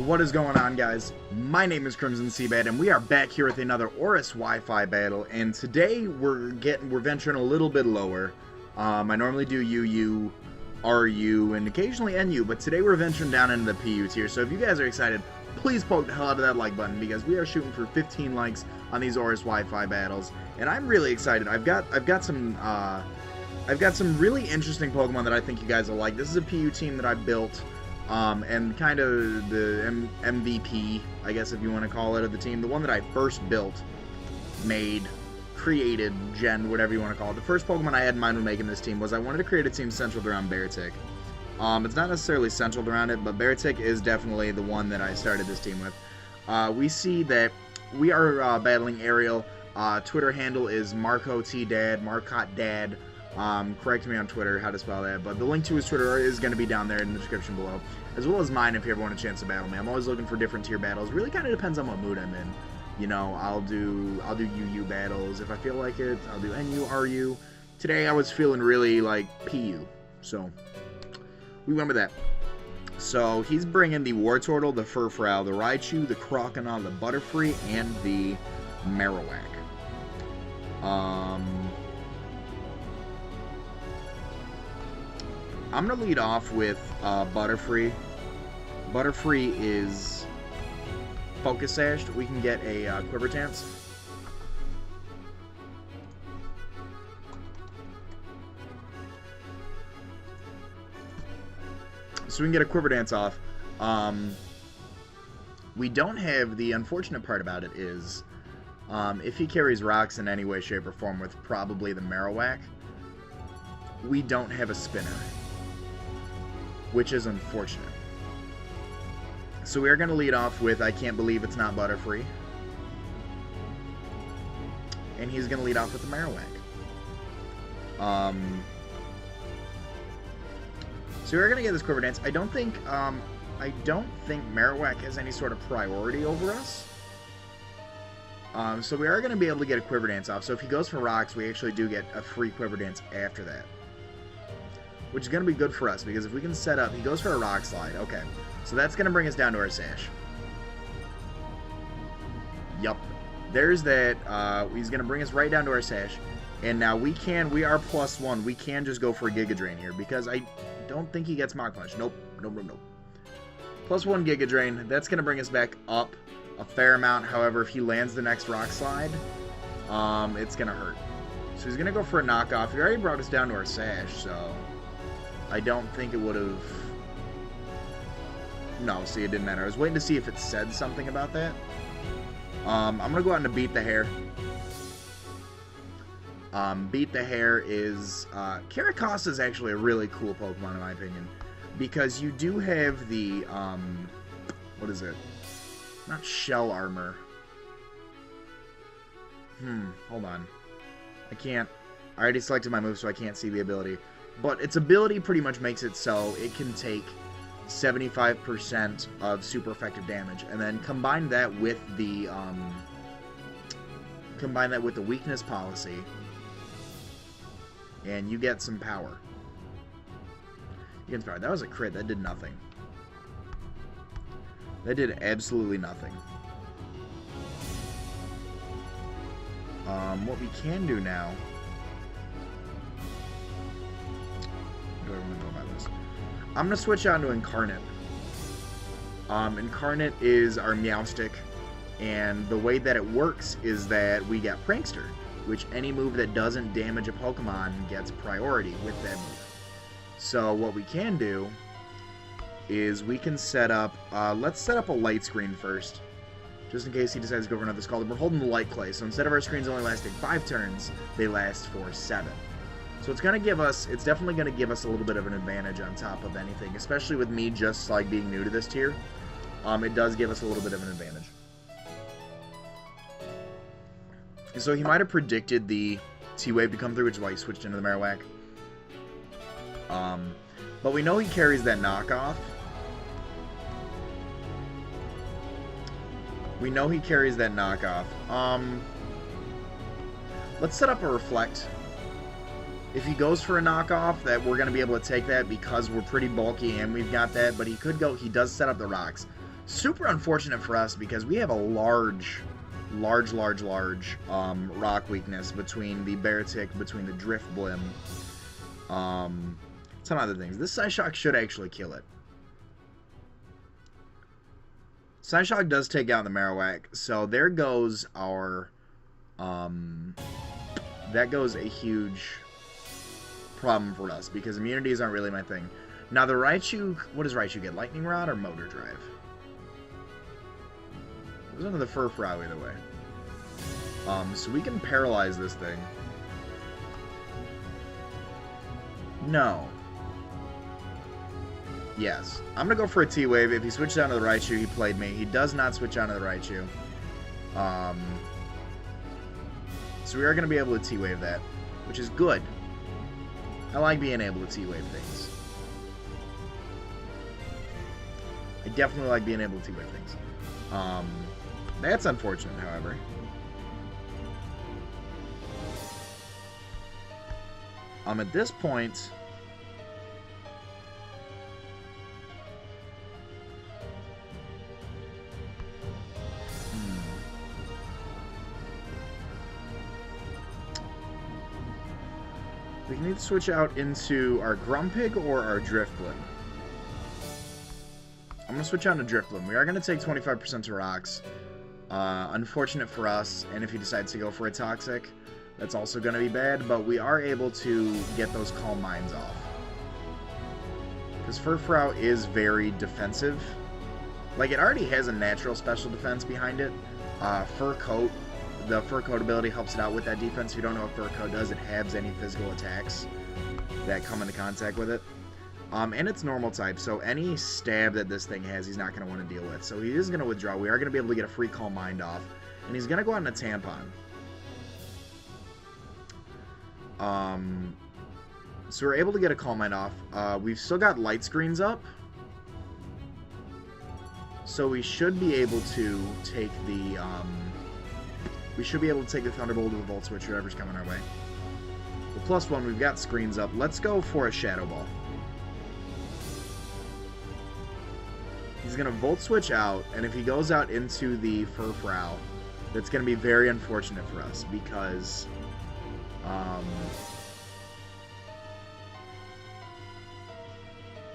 What is going on, guys? My name is Crimson CBAD, and we are back here with another ORAS Wi-Fi battle. And today we're venturing a little bit lower. I normally do UU, RU, and occasionally NU, but today we're venturing down into the PU tier. So if you guys are excited, please poke the hell out of that like button, because we are shooting for 15 likes on these ORAS Wi-Fi battles, and I'm really excited. I've got some really interesting Pokemon that I think you guys will like. This is a PU team that I built. And kind of the MVP, I guess if you want to call it, of the team. The one that I first built, made, created, gen, whatever you want to call it. The first Pokemon I had in mind when making this team was I wanted to create a team centered around Beartic. It's not necessarily centered around it, but Beartic is definitely the one that I started this team with. We see that we are battling Ariel. Twitter handle is Marcotdad. Correct me on Twitter how to spell that, but the link to his Twitter is going to be down there in the description below, as well as mine if you ever want a chance to battle me. I'm always looking for different tier battles. Really kind of depends on what mood I'm in. You know, I'll do UU battles if I feel like it. I'll do NU, RU. Today I was feeling really like PU, so we went with that. So he's bringing the Wartortle, the Furfrou, the Raichu, the Croconaw, the Butterfree, and the Marowak. I'm going to lead off with Butterfree. Butterfree is Focus Sashed. We can get a Quiver Dance. So we can get a Quiver Dance off. We don't have, the unfortunate part about it is, if he carries rocks in any way, shape, or form with probably the Marowak, we don't have a spinner, which is unfortunate. So we are going to lead off with I Can't Believe It's Not Butterfree. And he's going to lead off with the Marowak. So we're going to get this Quiver Dance. I don't think Marowak has any sort of priority over us. So we are going to be able to get a Quiver Dance off. So if he goes for rocks, we actually do get a free Quiver Dance after that, which is going to be good for us, because if we can set up, he goes for a Rock Slide. Okay, so that's going to bring us down to our Sash. Yup, there's that. He's going to bring us right down to our Sash. And now we are +1. We can just go for a Giga Drain here, because I don't think he gets Mach Punch. Nope. +1 Giga Drain. That's going to bring us back up a fair amount. However, if he lands the next Rock Slide, it's going to hurt. So he's going to go for a knockoff. He already brought us down to our Sash, so I don't think it would have... No, see, it didn't matter. I was waiting to see if it said something about that. I'm going to go out and Beat the Hair. Beat the Hair is... Carracosta is actually a really cool Pokemon, in my opinion, because you do have the... what is it? Not Shell Armor. Hold on. I can't... I already selected my move, so I can't see the ability. But its ability pretty much makes it so it can take 75% of super effective damage, and then combine that with the weakness policy, and you get some power. You get power. That was a crit. That did nothing. That did absolutely nothing. What we can do now... I'm going to switch on to Incarnate. Incarnate is our Meowstic, and the way that it works is that we get Prankster, which any move that doesn't damage a Pokemon gets priority with that move. So what we can do is we can set up, let's set up a light screen first, just in case he decides to go for another Scald. We're holding the Light Clay, so instead of our screens only lasting 5 turns, they last for 7. So it's definitely going to give us a little bit of an advantage on top of anything, especially with me just like being new to this tier. It does give us a little bit of an advantage. So he might have predicted the T-Wave to come through, which is why he switched into the Marowak. But we know he carries that knockoff. Let's set up a Reflect. If he goes for a knockoff, that we're going to be able to take that because we're pretty bulky and we've got that, but he could go, he does set up the rocks. Super unfortunate for us because we have a large rock weakness between the Beartic, between the Drift Blim, some other things. This Psyshock should actually kill it. Psyshock does take out the Marowak, so there goes our, that goes a huge problem for us, because immunities aren't really my thing. Now the Raichu, what does Raichu get? Lightning Rod or Motor Drive? There's another Furfrou either way. So we can paralyze this thing. No. Yes. I'm going to go for a T-Wave. If he switched down to the Raichu, he played me. He does not switch down to the Raichu. So we are going to be able to T-Wave that, which is good. I like being able to T-Wave things. I definitely like being able to T-Wave things. That's unfortunate, however. At this point... We need to switch out into our Grumpig or our Driftblim. I'm going to switch out to Driftblim. We are going to take 25% to rocks. Unfortunate for us, and if he decides to go for a Toxic, that's also going to be bad, but we are able to get those Calm Minds off. Because Furfrou is very defensive. Like, it already has a natural special defense behind it. Fur Coat. The Fur Coat ability helps it out with that defense. If you don't know what Fur Coat does, it halves any physical attacks that come into contact with it. And it's normal type, so any stab that this thing has, he's not going to want to deal with. So he is going to withdraw. We are going to be able to get a free Calm Mind off. And he's going to go out in a Tampon. So we're able to get a Calm Mind off. We've still got light screens up. So we should be able to take the... we should be able to take the Thunderbolt or the Volt Switch, whatever's coming our way. Well, +1, we've got screens up. Let's go for a Shadow Ball. He's going to Volt Switch out, and if he goes out into the Furfrou, that's going to be very unfortunate for us, because...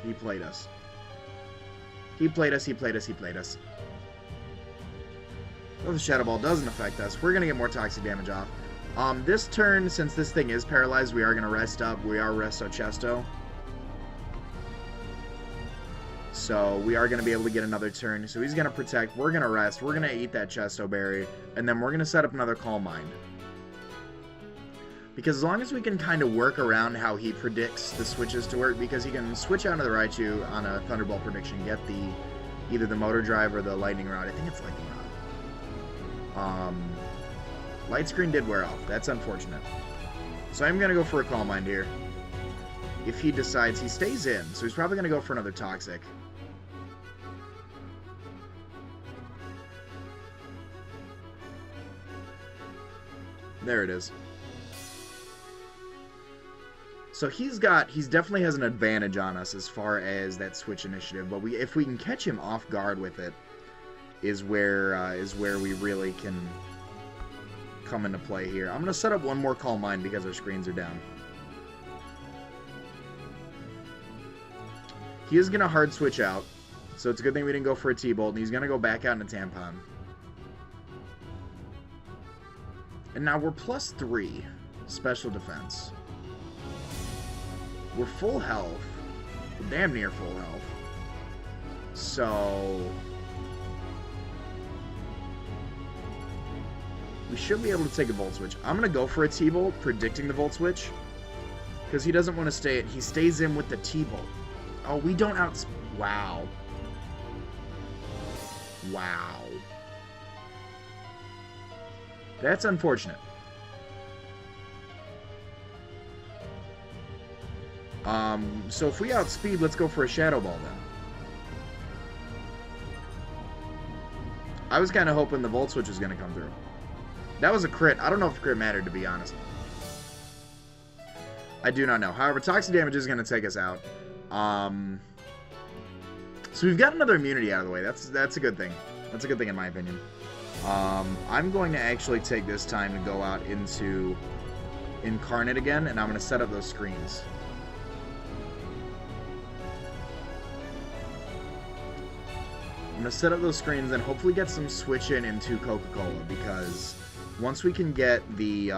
he played us. He played us, he played us, he played us. Well, the Shadow Ball doesn't affect us. We're going to get more toxic damage off. This turn, since this thing is paralyzed, we are going to rest up. We are Resto Chesto. So we are going to be able to get another turn. So he's going to protect. We're going to rest. We're going to eat that Chesto Berry. And then we're going to set up another Calm Mind. Because as long as we can kind of work around how he predicts the switches to work, because he can switch out to the Raichu on a Thunderbolt prediction, get the either the Motor Drive or the Lightning Rod. I think it's Lightning Rod. Light Screen did wear off. That's unfortunate. So I'm going to go for a Calm Mind here. If he decides, he stays in, so he's probably going to go for another Toxic. There it is. So he definitely has an advantage on us as far as that switch initiative, but if we can catch him off guard with it, is where we really can come into play here. I'm going to set up one more Calm Mind because our screens are down. He is going to hard switch out, so it's a good thing we didn't go for a T-Bolt, and he's going to go back out in a Tampon. And now we're +3 special defense. We're full health. We're damn near full health. So... we should be able to take a Volt Switch. I'm going to go for a T-Bolt, predicting the Volt Switch. Because he doesn't want to stay... he stays in with the T-Bolt. Oh, we don't out... wow. Wow. That's unfortunate. So if we outspeed, let's go for a Shadow Ball then. I was kind of hoping the Volt Switch was going to come through. That was a crit. I don't know if the crit mattered, to be honest. I do not know. However, toxic damage is going to take us out. So we've got another immunity out of the way. That's a good thing. That's a good thing in my opinion. I'm going to actually take this time to go out into Incarnate again, and I'm going to set up those screens. I'm going to set up those screens and hopefully get some switch in into Coca-Cola, because once we can get the...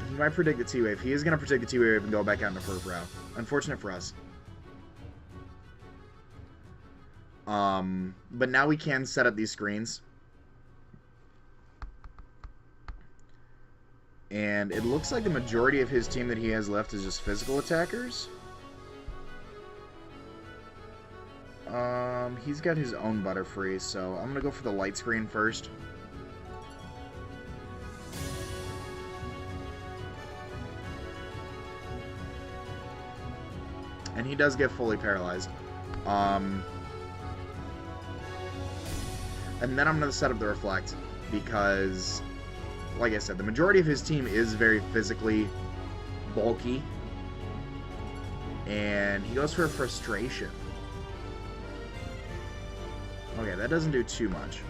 he might predict the T-Wave. He is going to predict the T-Wave and go back out into Furfrou. Unfortunate for us. But now we can set up these screens. And it looks like the majority of his team that he has left is just physical attackers. He's got his own Butterfree, so I'm going to go for the light screen first. And he does get fully paralyzed. And then I'm going to set up the Reflect, because, like I said, the majority of his team is very physically bulky. And he goes for a Frustration. Okay, that doesn't do too much.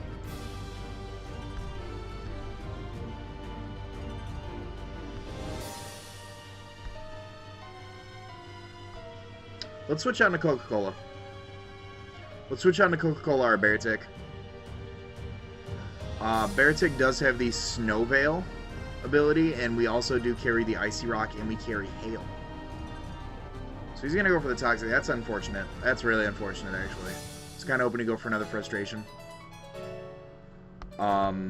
Let's switch out to Coca-Cola. Let's switch out to Coca-Cola or Beartic. Beartic does have the Snow Veil ability, and we also do carry the Icy Rock, and we carry Hail. So he's going to go for the Toxic. That's unfortunate. That's really unfortunate, actually. It's kind of hoping to go for another Frustration. So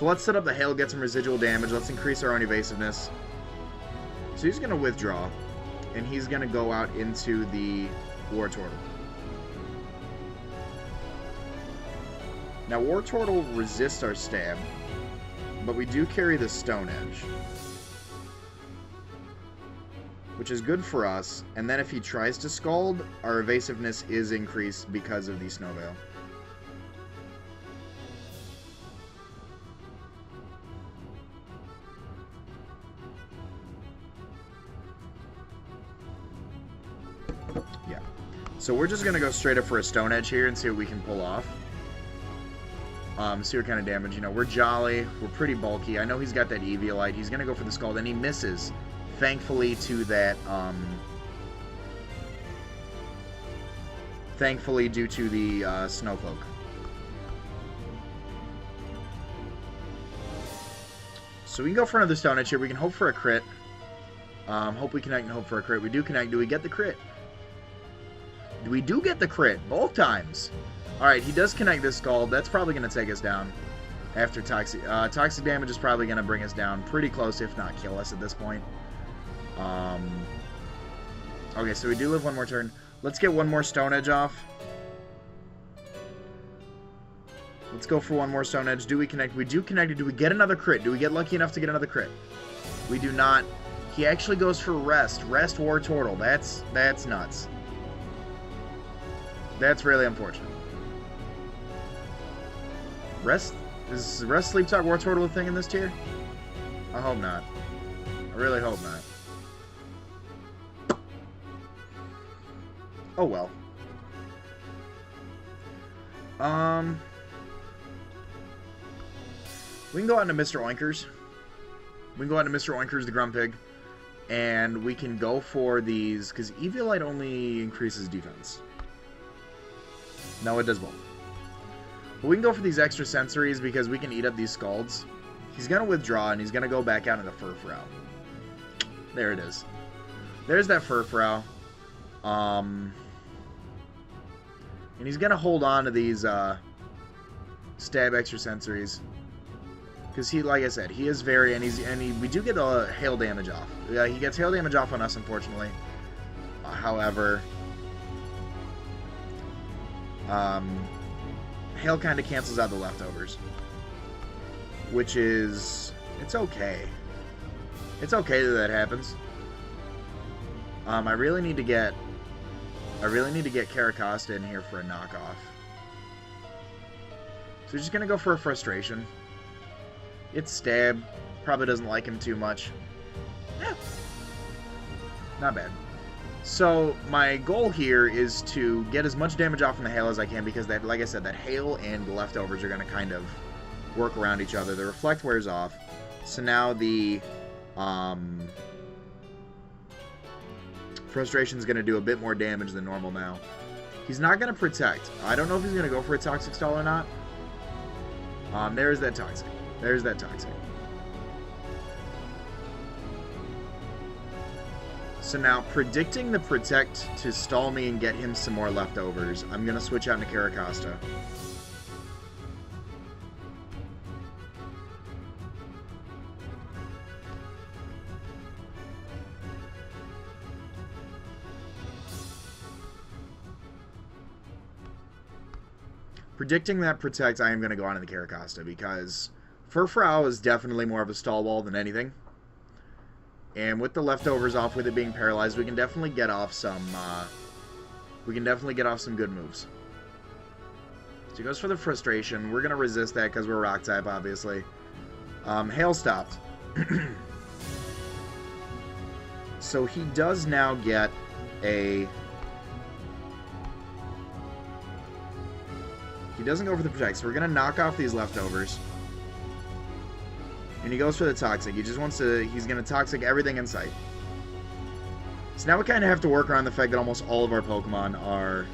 let's set up the Hail, get some residual damage. Let's increase our own evasiveness. So he's going to withdraw, and he's going to go out into the Wartortle. Now, Wartortle resists our stab, but we do carry the Stone Edge, which is good for us. And then if he tries to Scald, our evasiveness is increased because of the Snow Veil. Yeah. So we're just going to go straight up for a Stone Edge here and see what we can pull off. See what kind of damage. You know, we're jolly. We're pretty bulky. I know he's got that Eviolite. He's going to go for the Scald, and he misses. Thankfully to that, thankfully due to the Snowcloak. So we can go for another Stone Edge here. We can hope for a crit. Hope we connect and hope for a crit. We do connect. Do we get the crit? We do get the crit both times. Alright, he does connect this Scald. That's probably going to take us down after Toxic. Toxic damage is probably going to bring us down pretty close, if not kill us at this point. Okay, so we do live one more turn. Let's get one more Stone Edge off. Let's go for one more Stone Edge. Do we connect? We do connect. Do we get another crit? Do we get lucky enough to get another crit? We do not. He actually goes for Rest. Rest Wartortle. That's nuts. That's really unfortunate. Rest? Is Rest Sleep Talk Wartortle a thing in this tier? I hope not. I really hope not. Oh well. We can go out into Mr. Oinkers. We can go out into Mr. Oinkers the Grumpig. And we can go for these, because Eviolite only increases defense. No, it does both. But we can go for these extra sensories because we can eat up these Scalds. He's going to withdraw, and he's going to go back out into Furfrou. There it is. There's that Furfrou. And he's going to hold on to these stab extra sensories. Because he, like I said, he is very, we do get the hail damage off. Yeah, he gets hail damage off on us, unfortunately. However, hail kind of cancels out the leftovers, which is, it's okay. It's okay that happens. I really need to get Carracosta in here for a knockoff. So we're just gonna go for a Frustration. It's stab. Probably doesn't like him too much. Yeah. Not bad. So, my goal here is to get as much damage off from the hail as I can, because, that, like I said, that hail and the leftovers are going to kind of work around each other. The reflect wears off. So now the frustration is going to do a bit more damage than normal now. He's not going to protect. I don't know if he's going to go for a Toxic Stall or not. There's that Toxic. There's that Toxic. So now, predicting the Protect to stall me and get him some more leftovers, I'm going to switch out into Carracosta. Predicting that Protect, I am going to go on to the Carracosta, because Furfrau is definitely more of a stall wall than anything. And with the leftovers off, with it being paralyzed, we can definitely get off some good moves. So he goes for the Frustration. We're going to resist that because we're Rock type, obviously. Hail stopped. So he does now get a... He doesn't go for the Protect, so we're going to knock off these leftovers. And he goes for the Toxic. He just wants to... He's going to Toxic everything in sight. So now we kind of have to work around the fact that almost all of our Pokemon are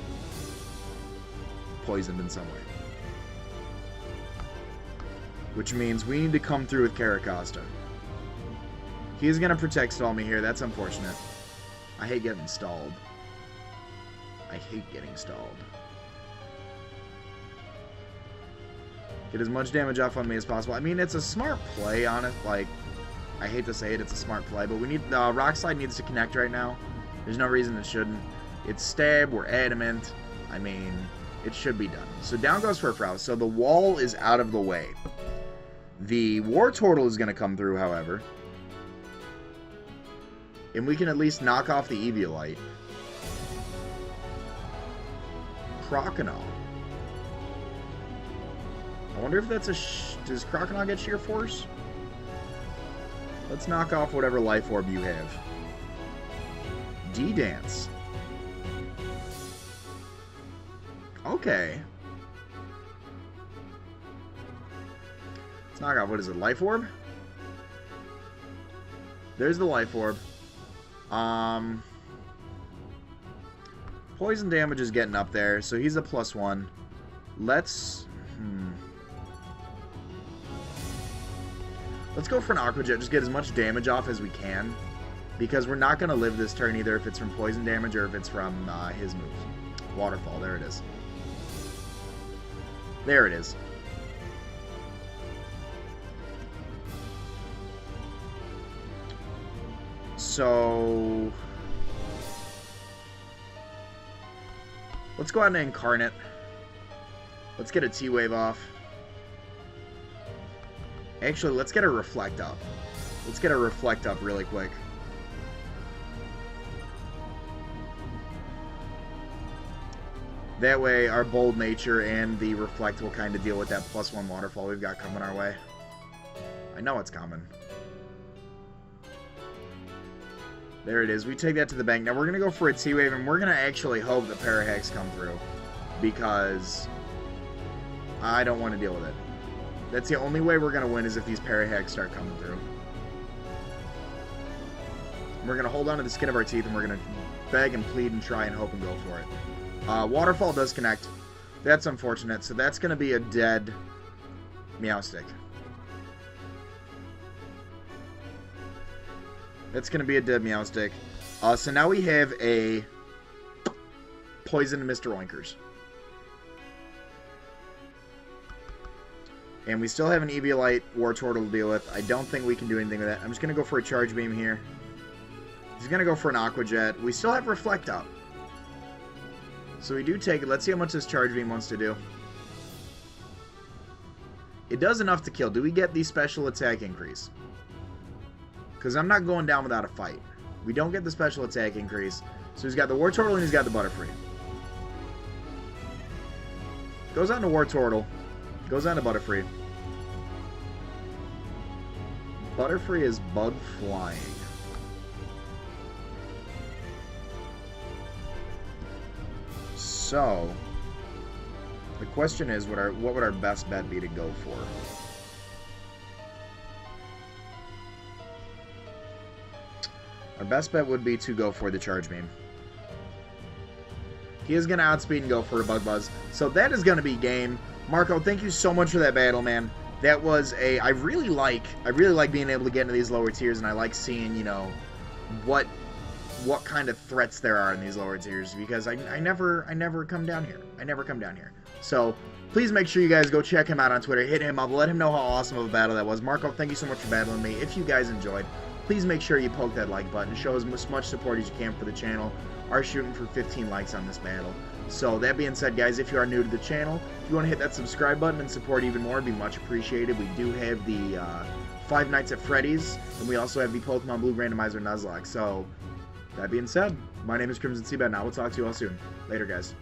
poisoned in some way. Which means we need to come through with Carracosta. He's going to Protect stall me here. That's unfortunate. I hate getting stalled. I hate getting stalled. Get as much damage off on me as possible. I mean, it's a smart play on it. Like, I hate to say it, it's a smart play, but we need... Rock Slide needs to connect right now. There's no reason it shouldn't. It's Stab, we're Adamant. I mean, it should be done. So down goes Furfrau. So the wall is out of the way. The Wartortle is going to come through, however. And we can at least knock off the Eviolite. Croconaw. I wonder if that's a... Does Croconaw get Sheer Force? Let's knock off whatever Life Orb you have. D-Dance. Okay. Let's knock off... What is it? Life Orb? There's the Life Orb. Poison damage is getting up there, so he's a +1. Let's... Let's go for an Aqua Jet, just get as much damage off as we can. Because we're not going to live this turn either if it's from poison damage or if it's from his move. Waterfall, there it is. There it is. So... Let's go ahead and Incarnate. Let's get a T-Wave off. Actually, let's get a Reflect up. Let's get a Reflect up really quick. That way, our Bold Nature and the Reflect will kind of deal with that +1 Waterfall we've got coming our way. I know it's coming. There it is. We take that to the bank. Now, we're going to go for a T-Wave, and we're going to actually hope that Parahex come through. Because I don't want to deal with it. That's the only way we're going to win is if these Parahex start coming through. We're going to hold on to the skin of our teeth, and we're going to beg and plead and try and hope and go for it. Waterfall does connect. That's unfortunate. So that's going to be a dead Meowstic. That's going to be a dead Meowstic. So now we have a Poison Mr. Oinkers. And we still have an Eviolite Wartortle to deal with. I don't think we can do anything with that. I'm just going to go for a Charge Beam here. He's going to go for an Aqua Jet. We still have Reflect up. So we do take it. Let's see how much this Charge Beam wants to do. It does enough to kill. Do we get the special attack increase? Because I'm not going down without a fight. We don't get the special attack increase. So he's got the Wartortle and he's got the Butterfree. Goes on to Wartortle. Goes on to Butterfree. Butterfree is bug flying. So, the question is, what would our best bet be to go for? Our best bet would be to go for the Charge Beam. He is going to outspeed and go for a Bug Buzz. So that is going to be game. Marco, thank you so much for that battle, man. That was a... I really like being able to get into these lower tiers, and I like seeing, you know, what kind of threats there are in these lower tiers, because I never come down here. I never come down here. So, please make sure you guys go check him out on Twitter. Hit him up. Let him know how awesome of a battle that was. Marco, thank you so much for battling me. If you guys enjoyed, please make sure you poke that like button. Show as much support as you can for the channel. Are shooting for 15 likes on this battle. So, that being said, guys, if you are new to the channel, if you want to hit that subscribe button and support even more, it'd be much appreciated. We do have the Five Nights at Freddy's, and we also have the Pokemon Blue Randomizer Nuzlocke. So, that being said, my name is CrimsonCBAD, and I will talk to you all soon. Later, guys.